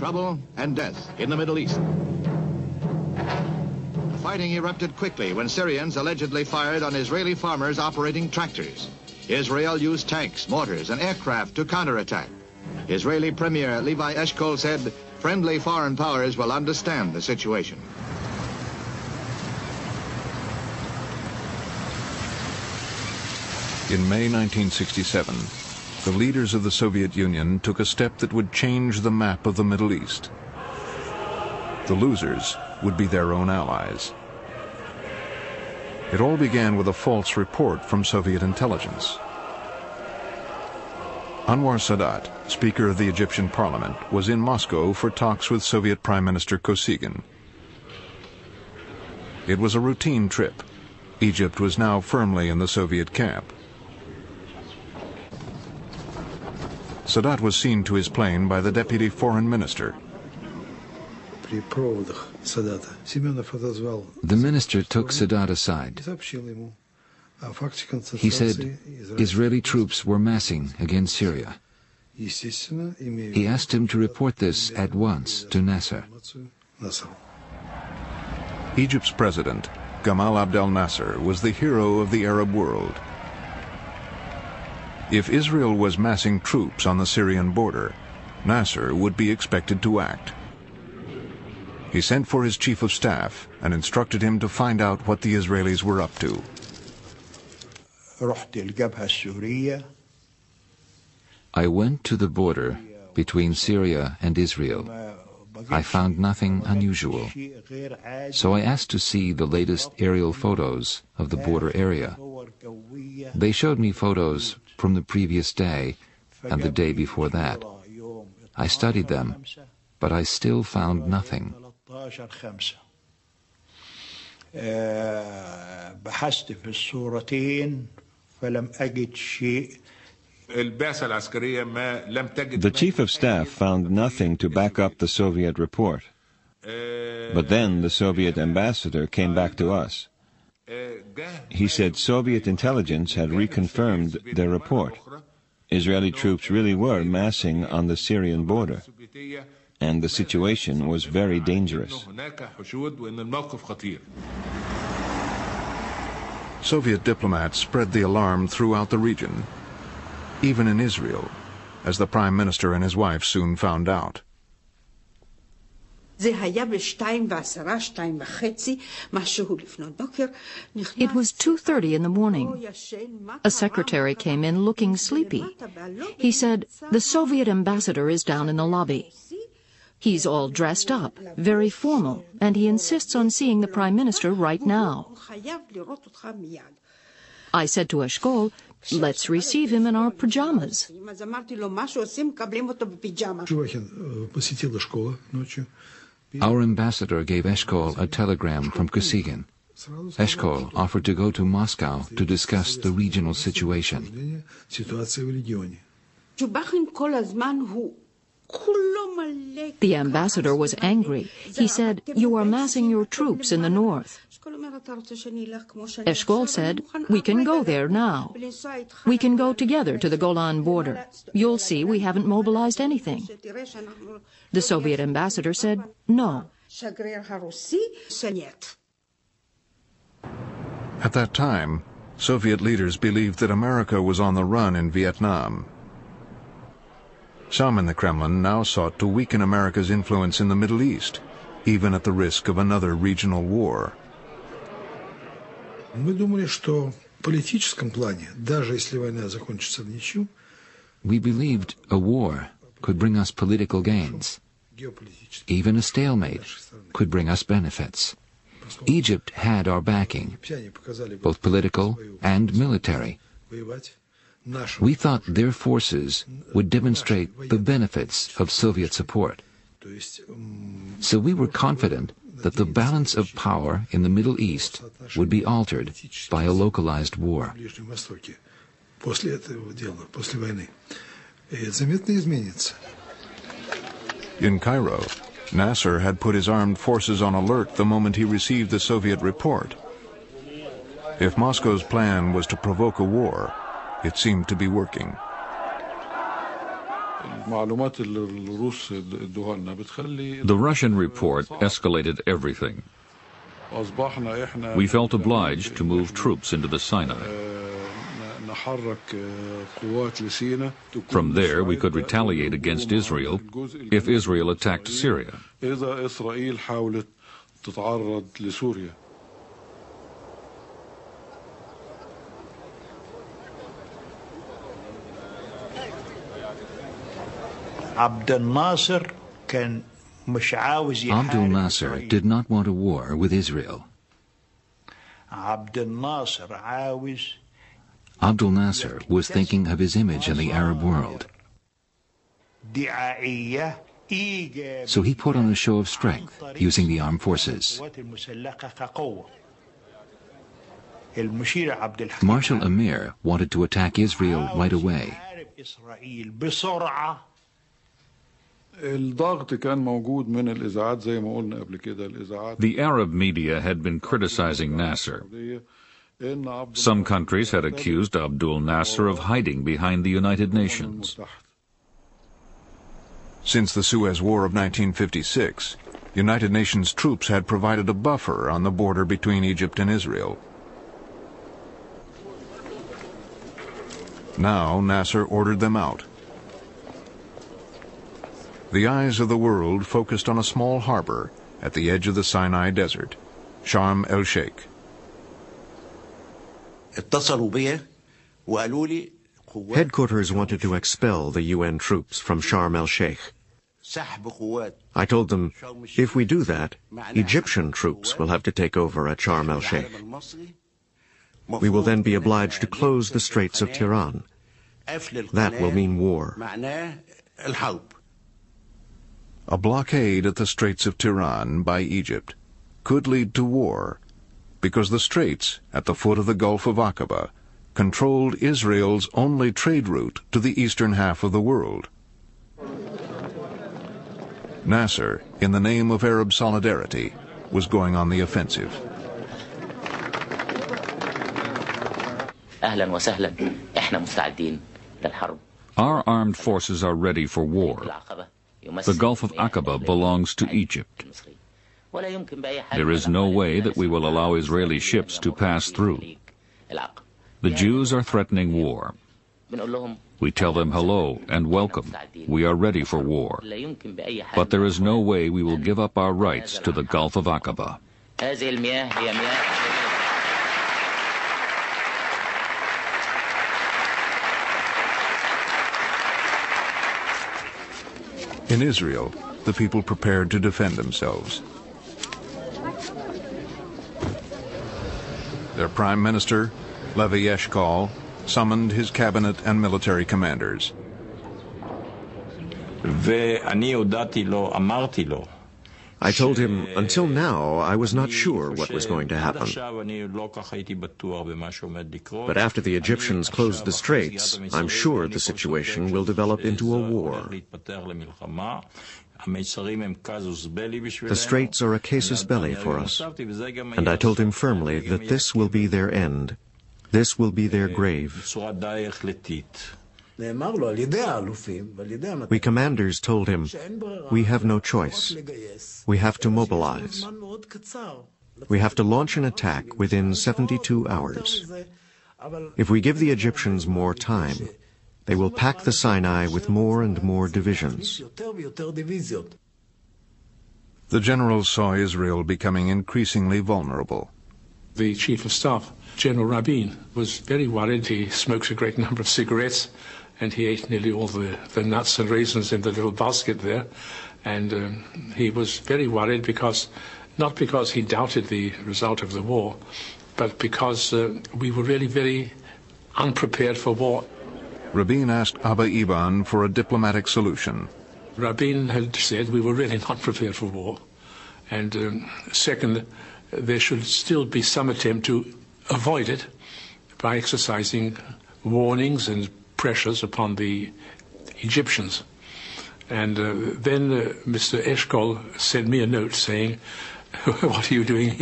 trouble and death in the Middle East. The fighting erupted quickly when Syrians allegedly fired on Israeli farmers operating tractors. Israel used tanks, mortars, and aircraft to counterattack. Israeli Premier Levi Eshkol said, friendly foreign powers will understand the situation. In May 1967, the leaders of the Soviet Union took a step that would change the map of the Middle East. The losers would be their own allies. It all began with a false report from Soviet intelligence. Anwar Sadat, Speaker of the Egyptian Parliament, was in Moscow for talks with Soviet Prime Minister Kosygin. It was a routine trip. Egypt was now firmly in the Soviet camp. Sadat was seen to his plane by the deputy foreign minister. The minister took Sadat aside. He said Israeli troops were massing against Syria. He asked him to report this at once to Nasser. Egypt's president, Gamal Abdel Nasser, was the hero of the Arab world. If Israel was massing troops on the Syrian border, Nasser would be expected to act. He sent for his chief of staff and instructed him to find out what the Israelis were up to. I went to the border between Syria and Israel. I found nothing unusual. So I asked to see the latest aerial photos of the border area. They showed me photos from the previous day and the day before that. I studied them, but I still found nothing. The chief of staff found nothing to back up the Soviet report. But then the Soviet ambassador came back to us. He said Soviet intelligence had reconfirmed their report. Israeli troops really were massing on the Syrian border, and the situation was very dangerous. Soviet diplomats spread the alarm throughout the region, even in Israel, as the Prime Minister and his wife soon found out. It was 2:30 in the morning. A secretary came in looking sleepy. He said, "The Soviet ambassador is down in the lobby. He's all dressed up, very formal, and he insists on seeing the Prime Minister right now." I said to Eshkol, "Let's receive him in our pajamas." Our ambassador gave Eshkol a telegram from Kosygin. Eshkol offered to go to Moscow to discuss the regional situation. The ambassador was angry. He said, "You are massing your troops in the north." Eshkol said, "We can go there now. We can go together to the Golan border. You'll see we haven't mobilized anything." The Soviet ambassador said, "No." At that time, Soviet leaders believed that America was on the run in Vietnam. Some in the Kremlin now sought to weaken America's influence in the Middle East, even at the risk of another regional war. We believed a war could bring us political gains. Even a stalemate could bring us benefits. Egypt had our backing, both political and military. We thought their forces would demonstrate the benefits of Soviet support. So we were confident that the balance of power in the Middle East would be altered by a localized war. In Cairo, Nasser had put his armed forces on alert the moment he received the Soviet report. If Moscow's plan was to provoke a war, it seemed to be working. The Russian report escalated everything. We felt obliged to move troops into the Sinai. From there, we could retaliate against Israel if Israel attacked Syria. Abdul Nasser did not want a war with Israel. Abdul Nasser was thinking of his image in the Arab world. So he put on a show of strength using the armed forces. Marshal Amir wanted to attack Israel right away. The Arab media had been criticizing Nasser. Some countries had accused Abdul Nasser of hiding behind the United Nations. Since the Suez War of 1956, United Nations troops had provided a buffer on the border between Egypt and Israel. Now Nasser ordered them out. The eyes of the world focused on a small harbor at the edge of the Sinai Desert, Sharm el-Sheikh. Headquarters wanted to expel the UN troops from Sharm el-Sheikh. I told them, if we do that, Egyptian troops will have to take over at Sharm el-Sheikh. We will then be obliged to close the Straits of Tiran. That will mean war. A blockade at the Straits of Tiran by Egypt could lead to war, because the straits at the foot of the Gulf of Aqaba controlled Israel's only trade route to the eastern half of the world. Nasser, in the name of Arab solidarity, was going on the offensive. Our armed forces are ready for war. The Gulf of Aqaba belongs to Egypt. There is no way that we will allow Israeli ships to pass through. The Jews are threatening war. We tell them hello and welcome. We are ready for war. But there is no way we will give up our rights to the Gulf of Aqaba. In Israel, the people prepared to defend themselves. Their prime minister, Levi Eshkol, summoned his cabinet and military commanders. I told him, until now, I was not sure what was going to happen. But after the Egyptians closed the straits, I'm sure the situation will develop into a war. The straits are a casus belli for us, and I told him firmly that this will be their end. This will be their grave. We commanders told him, we have no choice. We have to mobilize. We have to launch an attack within 72 hours. If we give the Egyptians more time, they will pack the Sinai with more and more divisions. The generals saw Israel becoming increasingly vulnerable. The Chief of Staff, General Rabin, was very worried. He smokes a great number of cigarettes, and he ate nearly all the nuts and raisins in the little basket there. And he was very worried not because he doubted the result of the war, but because we were really very unprepared for war. Rabin asked Abba Eban for a diplomatic solution. Rabin had said we were really not prepared for war. And second, there should still be some attempt to avoid it by exercising warnings and pressures upon the Egyptians. And then Mr. Eshkol sent me a note saying, what are you doing